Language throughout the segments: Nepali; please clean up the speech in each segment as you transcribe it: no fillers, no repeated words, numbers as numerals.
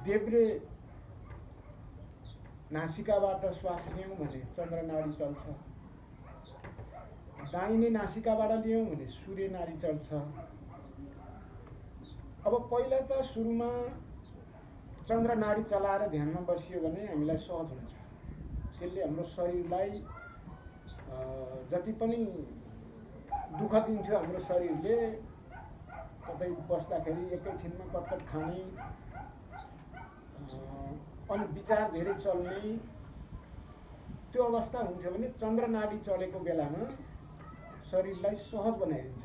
देब्रे नासिकाबाट श्वास लियौँ भने चन्द्रनाडी चल्छ, दाहिने नासिकाबाट लियौँ भने सूर्य नाडी चल्छ। अब पहिला त सुरुमा चन्द्रनाडी चलाएर ध्यानमा बसियो भने हामीलाई सहज हुन्छ। त्यसले हाम्रो शरीरलाई जति पनि दुःख दिन्थ्यो हाम्रो शरीरले, कतै बस्दाखेरि एकैछिनमा कटकट खाने, अनि विचार धेरै चल्ने, त्यो अवस्था हुन्थ्यो भने चन्द्रनाडी चलेको बेलामा शरीरलाई सहज बनाइदिन्छ।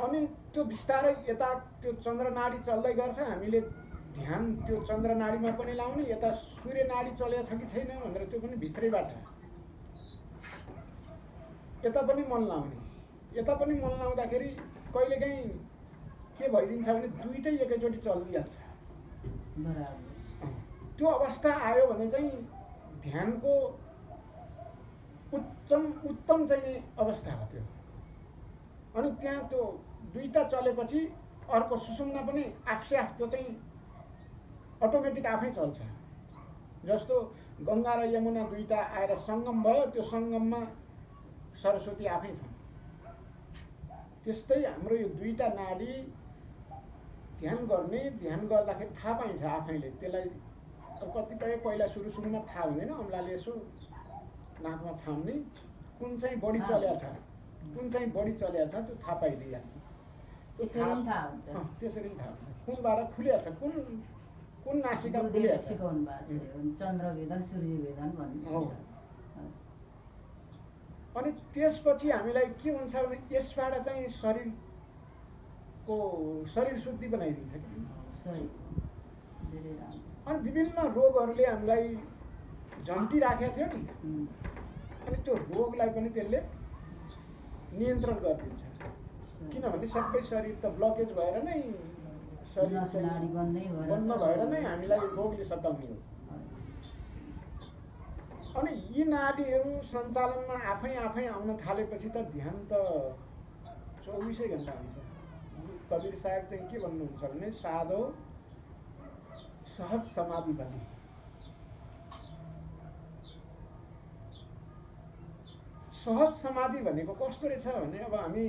अनि त्यो बिस्तारै यता त्यो चन्द्रनाडी चल्दै गर्छ, हामीले ध्यान त्यो चन्द्रनाडीमा पनि लाउने, यता सूर्य नाडी चलेको छ कि छैन भनेर त्यो पनि भित्रैबाट यता पनि मन लाउने। यता पनि मन लाउँदाखेरि कहिलेकाहीँ के भइदिन्छ भने दुईटै एकैचोटि चलिहाल्छ। त्यो अवस्था आयो भने चाहिँ ध्यानको उत्तम चाहिँ अवस्था हो त्यो। अनि त्यहाँ त्यो दुईटा चलेपछि अर्को सुषुम्ना पनि आफसे आफ त्यो चाहिँ अटोमेटिक आफै चल्छ। जस्तो गङ्गा र यमुना दुईटा आएर सङ्गम भयो, त्यो सङ्गममा सरस्वती आफै छन्। त्यस्तै हाम्रो यो दुईटा नाडी ध्यान गर्दाखेरि थाहा पाइन्छ आफैले। त्यसलाई कतिपय पहिला सुरुमा थाहा हुँदैन, अम्लाले यसो नाकमा छाम्ने, कुन चाहिँ बढी चलेको छ त्यो थाहा पाइदिइहाल्छ। त्यसरी थाहा हुन्छ कुनबाट खुलिहाल्छ, कुन नासिका खुलिहाल्छ। चन्द्रभेदन सूर्यभेदन भन्ने। अनि त्यसपछि हामीलाई के हुन्छ भने यसबाट चाहिँ शरीर शुद्धि बनाइदिन्छ। अनि विभिन्न रोगहरूले हामीलाई झन्टिराखेको थियो नि, अनि त्यो रोगलाई पनि त्यसले नियन्त्रण गरिदिन्छ। किनभने सबै शरीर त ब्लकेज भएर नै बन्द भएर नै हामीलाई रोगले सताउने हो। अनि यी नाडीहरू सञ्चालनमा आफै आउन थालेपछि त ध्यान त 24 घण्टा हुन्छ। कबीर साहब चाहिँ के भन्नुहुन्छ भने साधो सहज समाधि भने। सहज समाधि भनेको कस्तो रहेछ भने अब हामी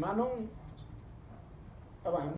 मानौँ, अब